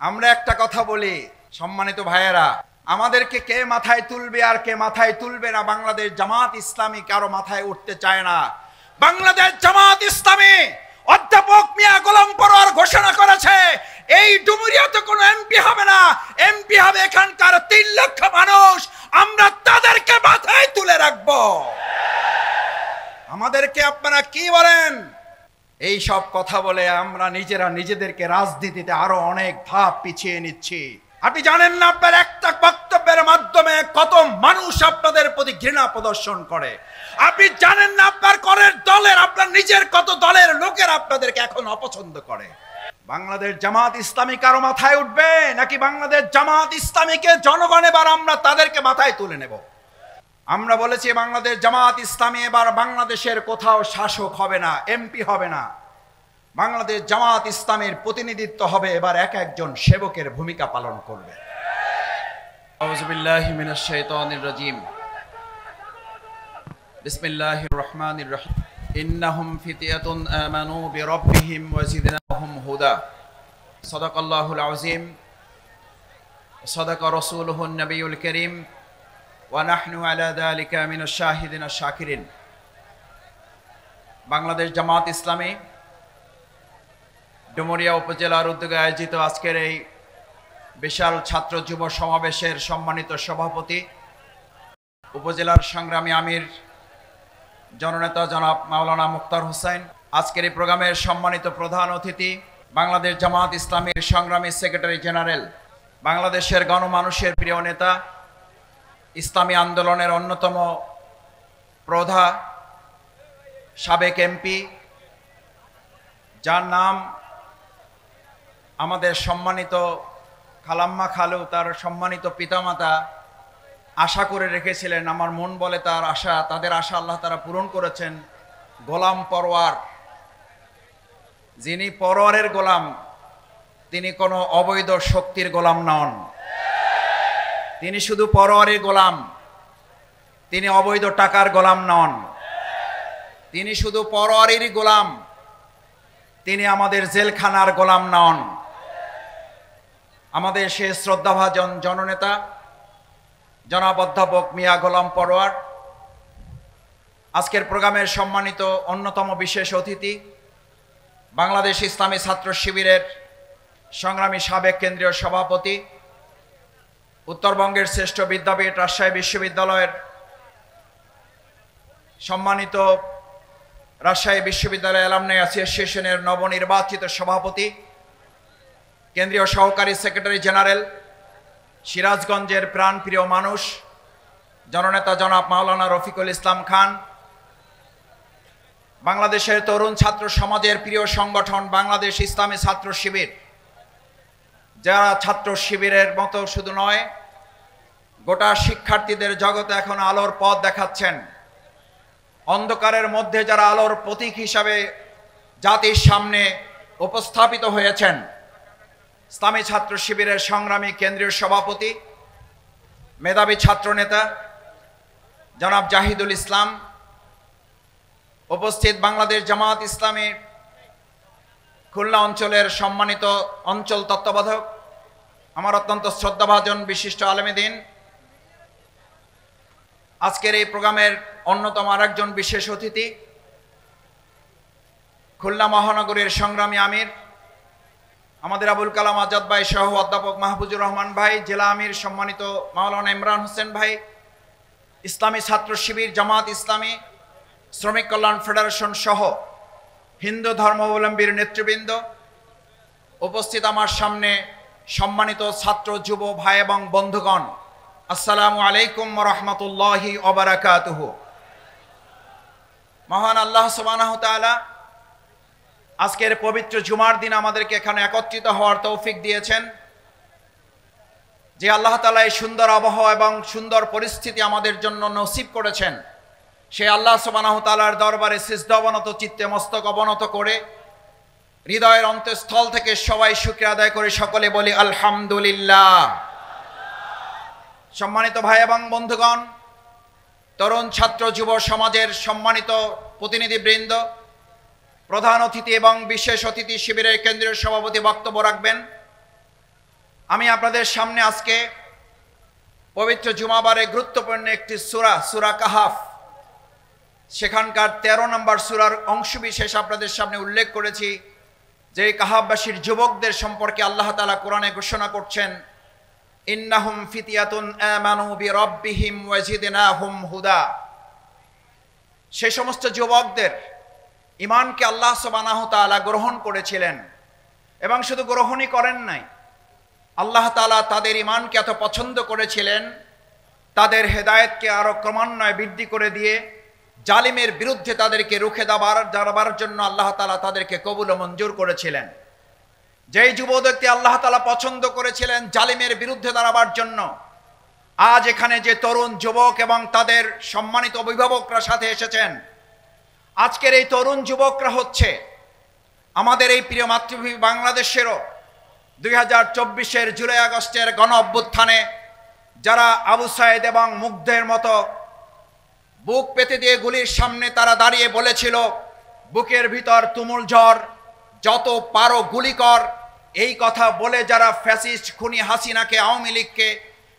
আমরা একটা কথা বলি, সম্মানিত ভাইয়েরা, আমাদেরকে কে মাথায় তুলবে আর কে মাথায় তুলবে না, বাংলাদেশ জামাত ইসলামী কারো মাথায় উঠতে চায় না। বাংলাদেশ জামাত ইসলামী অধ্যাপক মিয়া গোলাম পরোয়ার ঘোষণা করেছে, এই ডুমুরিয়াতে কোনো এমপি হবে না, এমপি হবে এখানকার 3 লক্ষ মানুষ। আমরা তাদেরকে মাথায় তুলে রাখবো। আমাদেরকে আপনারা কি বলেন? এই সব কথা বলে আমরা নিজেরা নিজেদেরকে রাজনীতিতে আরো অনেক ধাপ পিছিয়ে নিচ্ছি। আপনি জানেন না আপনার একটা বক্তব্যের মাধ্যমে কত মানুষ আপনাদের প্রতি ঘৃণা প্রদর্শন করে। আপনি জানেন না আপনার করের দলের, আপনার নিজের কত দলের লোকের আপনাদেরকে এখন অপছন্দ করে। বাংলাদেশ জামাত ইসলামী কারো মাথায় উঠবে নাকি বাংলাদেশ জামাত ইসলামীকে জনগণ এবার আমরা তাদেরকে মাথায় তুলে নেব? আমরা বলেছি বাংলাদেশ জামাত ইসলামী এবার বাংলাদেশের কোথাও শাসক হবে না, এমপি হবে না। বাংলাদেশ জামাত ইসলামের প্রতিনিধিত্ব হবে এবার এক একজন সেবকের ভূমিকা পালন করবে। আউযু বিল্লাহি মিনাশ শাইতানির রাজীম। বিসমিল্লাহির রহমানির রহিম। ইন্নাহুম ফিতয়াতুন আমানু বিরাব্বিহিম ওয়া জিদনাহুম হুদা। সাদাকাল্লাহুল আযীম। সাদাকা রাসূলুহুন নবিয়ুল কারীম। ওয়া নাহনু আলা যালিকা মিনাশ শাহিদিন আশ-শাকিরিন। বাংলাদেশ জামাত ইসলামী ডুমুরিয়া উপজেলার উদ্যোগে আয়োজিত আজকের এই বিশাল ছাত্র যুব সমাবেশের সম্মানিত সভাপতি, উপজেলার সংগ্রামী আমির জননেতা জনাব মাওলানা মুক্তার হোসেন, আজকের এই প্রোগ্রামের সম্মানিত প্রধান অতিথি, বাংলাদেশ জামাত ইসলামীর সংগ্রামী সেক্রেটারি জেনারেল, বাংলাদেশের গণমানুষের প্রিয় নেতা, ইসলামী আন্দোলনের অন্যতম প্রধা, সাবেক এমপি, যার নাম আমাদের সম্মানিত খালাম্মা খালু তার সম্মানিত পিতামাতা আশা করে রেখেছিলেন। আমার মন বলে তার আশা, তাদের আশা আল্লাহ তারা পূরণ করেছেন। গোলাম পরোয়ার, যিনি পরোয়ারের গোলাম, তিনি কোনো অবৈধ শক্তির গোলাম নন। তিনি শুধু পরোয়ারের গোলাম, তিনি অবৈধ টাকার গোলাম নন। তিনি শুধু পরোয়ারেরই গোলাম, তিনি আমাদের জেলখানার গোলাম নন। আমাদের সে শ্রদ্ধাভাজন জননেতা জনাব অধ্যাপক মিয়া গোলাম পরোয়ার, আজকের প্রোগ্রামের সম্মানিত অন্যতম বিশেষ অতিথি, বাংলাদেশ ইসলামী ছাত্র শিবিরের সংগ্রামী সাবেক কেন্দ্রীয় সভাপতি, উত্তরবঙ্গের শ্রেষ্ঠ বিদ্যাপীঠ রাজশাহী বিশ্ববিদ্যালয়ের সম্মানিত রাজশাহী বিশ্ববিদ্যালয় অ্যালামনাই অ্যাসোসিয়েশনের নবনির্বাচিত সভাপতি, কেন্দ্রীয় সহকারী সেক্রেটারি জেনারেল, সিরাজগঞ্জের প্রাণপ্রিয় মানুষ জননেতা জনাব মাওলানা রফিকুল ইসলাম খান, বাংলাদেশের তরুণ ছাত্র সমাজের প্রিয় সংগঠন বাংলাদেশ ইসলামী ছাত্র শিবির, যারা ছাত্র শিবিরের মতো শুধু নয়, গোটা শিক্ষার্থীদের জগতে এখন আলোর পথ দেখাচ্ছেন। অন্ধকারের মধ্যে যারা আলোর প্রতীক হিসাবে জাতির সামনে উপস্থাপিত হয়েছেন, ইসলামী ছাত্র শিবিরের সংগ্রামী কেন্দ্রীয় সভাপতি, মেধাবী ছাত্রনেতা জনাব জাহিদুল ইসলাম, উপস্থিত বাংলাদেশ জামাত ইসলামী খুলনা অঞ্চলের সম্মানিত অঞ্চল তত্ত্বাবধায়ক, আমার অত্যন্ত শ্রদ্ধাভাজন বিশিষ্ট আলেমে দ্বীন, আজকের এই প্রোগ্রামের অন্যতম আরেকজন বিশেষ অতিথি, খুলনা মহানগরীর সংগ্রামী আমির আমাদের আবুল কালাম আজাদ ভাই সহ অধ্যাপক মাহফুজুর রহমান ভাই, জেলা আমির সম্মানিত মাওলানা ইমরান হোসেন ভাই, ইসলামী ছাত্র শিবির, জামাত ইসলামী, শ্রমিক কল্যাণ ফেডারেশন সহ হিন্দু ধর্মাবলম্বীর নেতৃবৃন্দ, উপস্থিত আমার সামনে সম্মানিত ছাত্র যুব ভাই এবং বন্ধুগণ, আসসালামু আলাইকুম ওয়া রাহমাতুল্লাহি ওয়া বারাকাতুহু। মহান আল্লাহ সুবহানাহু ওয়া তাআলা আজকের পবিত্র জুমার দিন আমাদেরকে এখানে একত্রিত হওয়ার তৌফিক দিয়েছেন। যে আল্লাহ তাআলা এই সুন্দর আবহাওয়া এবং সুন্দর পরিস্থিতি আমাদের জন্য নসিব করেছেন, সেই আল্লাহ সুবহানাহু ওয়া তাআলার দরবারে সিজদা অবনত চিত্তে মস্তক অবনত করে হৃদয়ের অন্তঃস্থল থেকে সবাই শুকরিয়া আদায় করে সকলে বলি আলহামদুলিল্লাহ। সম্মানিত ভাই এবং বন্ধুগণ, তরুণ ছাত্র যুব সমাজের সম্মানিত প্রতিনিধিবৃন্দ, প্রধান অতিথি এবং বিশেষ অতিথি শিবিরের কেন্দ্রীয় সভাপতি বক্তব্য রাখবেন। আমি আপনাদের সামনে আজকে পবিত্র জুমাবারে গুরুত্বপূর্ণ একটি সূরা, সূরা কাহাফ, সেখানকার 13 নম্বর সূরার অংশবিশেষ আপনাদের সামনে উল্লেখ করেছি। যে কাহাফবাসীর যুবকদের সম্পর্কে আল্লাহ তাআলা কোরআনে ঘোষণা করছেন, ইন্নাহুম ফিতিয়াতুন আমানু বিরাব্বিহিম ওয়াজিদনাহুম হুদা। সেই সমস্ত যুবকদের ঈমানকে আল্লাহ সুবহানাহু তাআলা গ্রহণ করেছিলেন, এবং শুধু গ্রহণই করেন নাই, আল্লাহ তাআলা তাদের ঈমানকে এত পছন্দ করেছিলেন, তাদের হেদায়েতকে আরো ক্রমান্বয়ে বৃদ্ধি করে দিয়ে জালিমের বিরুদ্ধে তাদেরকে রুখে দাঁড়াবার জন্য আল্লাহ তাআলা তাদেরকে কবুল ও মঞ্জুর করেছিলেন। যেই যুবককে আল্লাহ তাআলা পছন্দ করেছিলেন জালিমের বিরুদ্ধে দাঁড়াবার জন্য, আজ এখানে যে তরুণ যুবক এবং তাদের সম্মানিত অভিভাবকরা সাথে এসেছেন, আজকের এই তরুণ যুবকরা হচ্ছে আমাদের এই প্রিয় মাতৃভূমি বাংলাদেশেরও 2024-এর জুলাই আগস্টের গণ অভ্যুত্থানে যারা আবু সাইদ এবং মুগ্ধের মতো বুক পেতে দিয়ে গুলির সামনে তারা দাঁড়িয়ে বলেছিল, বুকের ভিতর তুমুল ঝড়, যত পারো গুলি কর, এই কথা বলে যারা ফ্যাসিস্ট খুনি হাসিনাকে, আওয়ামী লীগকে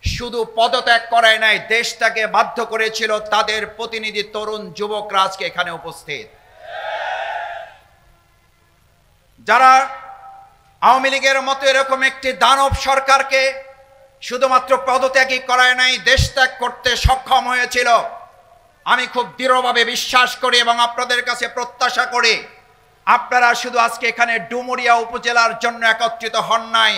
শুধু পদত্যাগ করায় নাই, দেশটাকে বাধ্য করেছিল, তাদের প্রতিনিধি তরুণ যুবকরা আজকে এখানে উপস্থিত। যারা আওয়ামী লীগের মতো এরকম একটি দানব সরকারকে শুধুমাত্র পদত্যাগই করায় নাই, দেশ ত্যাগ করতে সক্ষম হয়েছিল। আমি খুব দৃঢ়ভাবে বিশ্বাস করি এবং আপনাদের কাছে প্রত্যাশা করি, আপনারা শুধু আজকে এখানে ডুমুরিয়া উপজেলার জন্য একত্রিত হন নাই,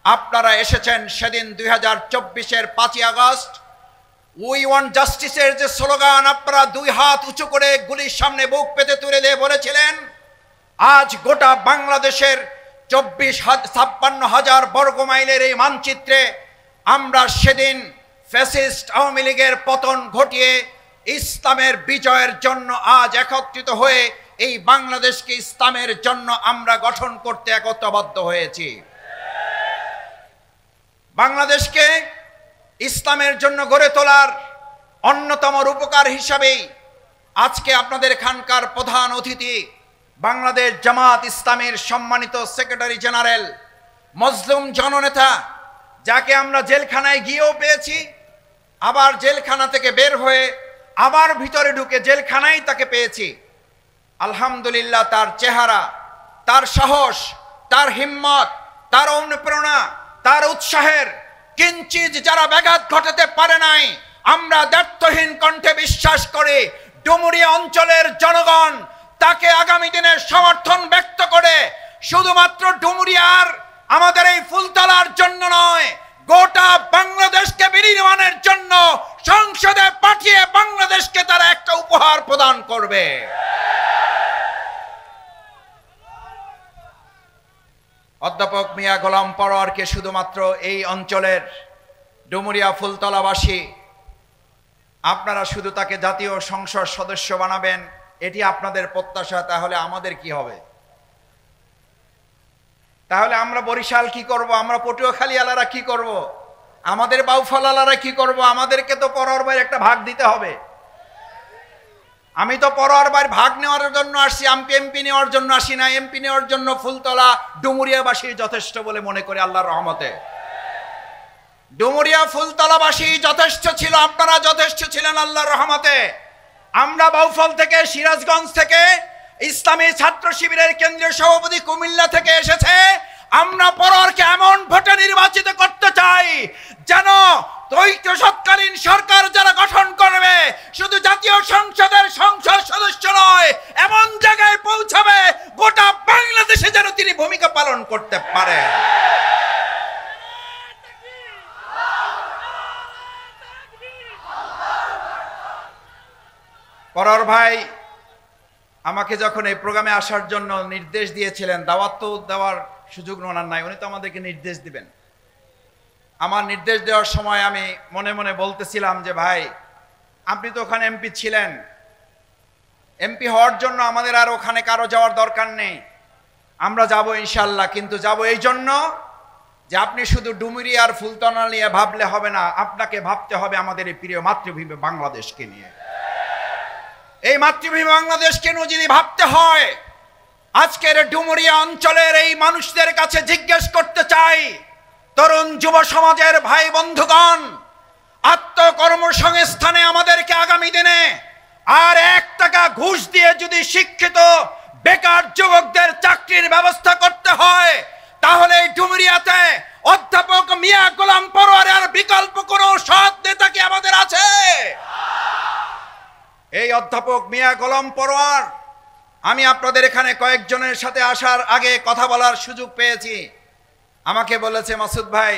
আপনারা এসেছেন সেদিন 2024-এর 5ই আগস্ট উই ওয়ান্ট জাস্টিসের যে স্লোগান আপনারা 2 হাত উঁচু করে গুলির সামনে বুক পেতে তুলে দিয়ে বলেছিলেন। আজ গোটা বাংলাদেশের 56,000 বর্গ মাইলের এই মানচিত্রে আমরা সেদিন ফ্যাসিস্ট আওয়ামী লীগের পতন ঘটিয়ে ইসলামের বিজয়ের জন্য আজ একত্রিত হয়ে এই বাংলাদেশকে ইসলামের জন্য আমরা গঠন করতে একত্রবদ্ধ হয়েছি। বাংলাদেশকে ইসলামের জন্য গড়ে তোলার অন্যতম রূপকার হিসাবেই আজকে আপনাদের এখানকার প্রধান অতিথি বাংলাদেশ জামাত ইসলামীর সম্মানিত সেক্রেটারি জেনারেল, মজলুম জননেতা, যাকে আমরা জেলখানায় গিয়েও পেয়েছি, আবার জেলখানা থেকে বের হয়ে আবার ভিতরে ঢুকে জেলখানায় তাকে পেয়েছি। আলহামদুলিল্লাহ, তার চেহারা, তার সাহস, তার হিম্মত, তার অনুপ্রেরণা, তার উৎসাহের কিঞ্চিত যারা ব্যাঘাত ঘটাতে পারে নাই, আমরা দ্ব্যর্থহীন কণ্ঠে বিশ্বাস করি ডুমুরিয়া অঞ্চলের জনগণ তাকে আগামী দিনের সমর্থন ব্যক্ত করে শুধুমাত্র ডুমুরিয়ার আমাদের এই ফুলতলার জন্য নয়, গোটা বাংলাদেশকে বিনির্মাণের জন্য সংসদে পাঠিয়ে বাংলাদেশকে তারা একটা উপহার প্রদান করবে। অধ্যাপক মিয়া গোলাম পরোয়ারকে শুধুমাত্র এই অঞ্চলের ডুমুরিয়া ফুলতলাবাসী আপনারা শুধু তাকে জাতীয় সংসদ সদস্য বানাবেন, এটি আপনাদের প্রত্যাশা। তাহলে আমাদের কি হবে? তাহলে আমরা বরিশাল কি করব? আমরা পটুয়াখালী আলারা কি করব? আমাদের বাউফল আলারা কি করব? আমাদেরকে তো পরোয়ার ভাইয়ের একটা ভাগ দিতে হবে। আমি তো পরোয়ার ভাইয়ের ভাগ নেওয়ার জন্য আসছি, এমপি নেওয়ার জন্য আসি না। এমপি নেওয়ার জন্য ফুলতলা ডুমুরিয়াবাসী যথেষ্ট বলে মনে করি আল্লাহর রহমতে। ডুমুরিয়া ফুলতলাবাসী যথেষ্ট ছিল, আপনারা যথেষ্ট ছিলেন আল্লাহর রহমতে। আমরা বাউফল থেকে, সিরাজগঞ্জ থেকে, ইসলামী ছাত্র শিবিরের কেন্দ্রীয় সভাপতি কুমিল্লা থেকে এসেছে। আমরা পরোয়ারকে এমন ভোটে নির্বাচিত করতে চাই যেন ঐক্যসৎকালীন সরকার যারা গঠন করবে শুধু জাতীয় সংসদের সংসদ সদস্য নয়, এমন জায়গায় পৌঁছাবে গোটা বাংলাদেশে যেন তিনি ভূমিকা পালন করতে পারে। পরোয়ার ভাই আমাকে যখন এই প্রোগ্রামে আসার জন্য নির্দেশ দিয়েছিলেন, দাওয়াত তো দেওয়ার সুযোগ ওনার নাই, উনি তো আমাদেরকে নির্দেশ দিবেন। আমার নির্দেশ দেওয়ার সময় আমি মনে মনে বলতেছিলাম যে ভাই, আপনি তো ওখানে এমপি ছিলেন, এমপি হওয়ার জন্য আমাদের আর ওখানে কারো যাওয়ার দরকার নেই, আমরা যাব ইনশাল্লাহ। কিন্তু যাব এই জন্য যে আপনি শুধু ডুমুরিয়া আর ফুলতলা নিয়ে ভাবলে হবে না, আপনাকে ভাবতে হবে আমাদের এই প্রিয় মাতৃভূমি বাংলাদেশকে নিয়ে। এই মাতৃভূমি বাংলাদেশকে নিয়ে যদি ভাবতে হয়, আজকের ডুমুরিয়া অঞ্চলের এই মানুষদের কাছে জিজ্ঞেস করতে চাই, তরুণ যুব সমাজের ভাই বন্ধুগণ, আত্মকর্মসংস্থানে আমাদেরকে আগামী দিনে আর 1 টাকা ঘুষ দিয়ে যদি শিক্ষিত বেকার যুবকদের চাকরির ব্যবস্থা করতে হয়, তাহলে এই ডুমুরিয়াতে অধ্যাপক মিয়া গোলাম পরোয়ারের বিকল্প কোনো সৎ নেতা কি আমাদের আছে? এই অধ্যাপক মিয়া গোলাম পরোয়ার, আমি আপনাদের এখানে কয়েকজনের সাথে আসার আগে কথা বলার সুযোগ পেয়েছি। আমাকে বলেছে, মাসুদ ভাই,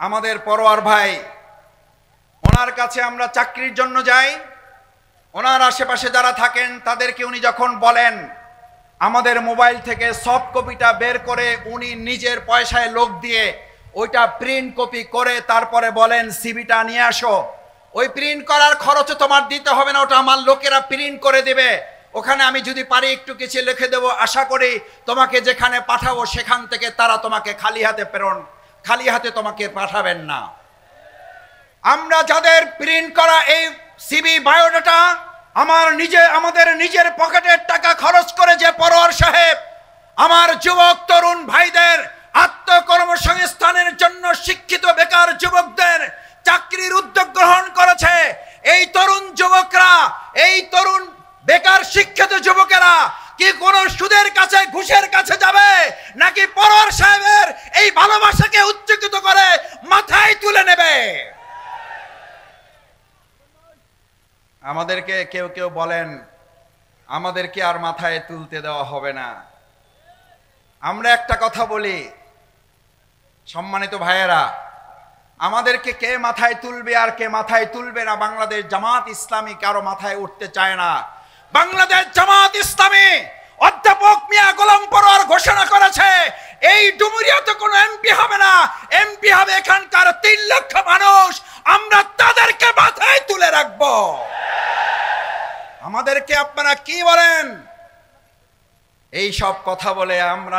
আমাদের পরোয়ার ভাই, ওনার কাছে আমরা চাকরির জন্য যাই, ওনার আশেপাশে যারা থাকেন তাদেরকে উনি যখন বলেন, আমাদের মোবাইল থেকে সফট কপিটা বের করে উনি নিজের পয়সায় লোক দিয়ে ওইটা প্রিন্ট কপি করে তারপরে বলেন সিভিটা নিয়ে আসো। ওই প্রিন্ট করার খরচও তোমার দিতে হবে না, ওটা আমার লোকেরা প্রিন্ট করে দেবে। ওখানে আমি যদি পারি একটু কিছু লিখে দেবো, আশা করি তোমাকে যেখানে পাঠাবো সেখান থেকে তারা তোমাকে খালি হাতে তোমাকে পাঠাবেন না। আমরা যাদের প্রিন্ট করা এই সিভি বায়োডাটা আমাদের নিজের পকেটের টাকা খরচ করে যে পরোয়ার সাহেব আমার যুবক তরুণ ভাইদের আত্মকর্মসংস্থানের জন্য শিক্ষিত বেকার যুবকদের চাকরির উদ্যোগ গ্রহণ করেছে, এই তরুণ যুবকরা, এই তরুণ বেকার শিক্ষিত যুবকেরা কি কোন সুদের কাছে ঘুষের কাছে যাবে, নাকি পরোয়ার সাহেবের এই ভালোবাসাকে উচ্চকিত করে মাথায় তুলে নেবে? আমাদেরকে কেউ কেউ বলেন আমাদেরকে আর মাথায় তুলতে দেওয়া হবে না। আমরা একটা কথা বলি, সম্মানিত ভাইয়েরা, আমাদেরকে কে মাথায় তুলবে আর কে মাথায় তুলবে না, বাংলাদেশ জামাত ইসলামী কারো মাথায় উঠতে চায় না। বাংলাদেশ জামাত ইসলামী অধ্যাপক মিয়া গোলাম পরোয়ার ঘোষণা করেছে, এই ডুমুরিয়াতে কোনো এমপি হবে না, এমপি হবে এখানকার 3 লক্ষ মানুষ। আমরা তাদেরকে মাথায় তুলে রাখবো। আমাদেরকে আপনারা কি বলেন? এই সব কথা বলে আমরা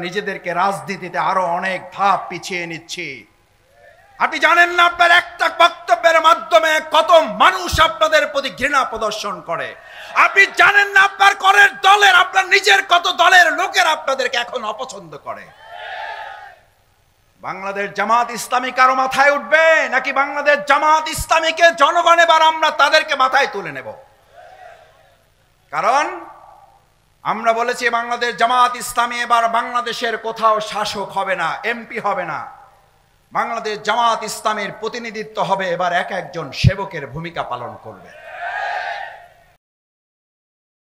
নিজেদেরকে রাজনীতিতে আরো অনেক ধাপ পিছিয়ে নিচ্ছি। আপনি জানেন না আপনার একটা বক্তব্যের মাধ্যমে কত মানুষ আপনাদের প্রতি ঘৃণা প্রদর্শন করে। আপনি জানেন না আপনার আপনার নিজের কত দলের লোকের আপনাদেরকে এখন অপছন্দ করে। বাংলাদেশ জামাত ইসলামী কারো মাথায় উঠবে, নাকি বাংলাদেশ জামাত ইসলামীকে জনগণ এবার আমরা তাদেরকে মাথায় তুলে নেব? কারণ আমরা বলেছি বাংলাদেশ জামাত ইসলামী এবার বাংলাদেশের কোথাও শাসক হবে না, এমপি হবে না। বাংলাদেশ জামাত ইসলামের প্রতিনিধিত্ব হবে এবার একজন সেবকের ভূমিকা পালন করবে।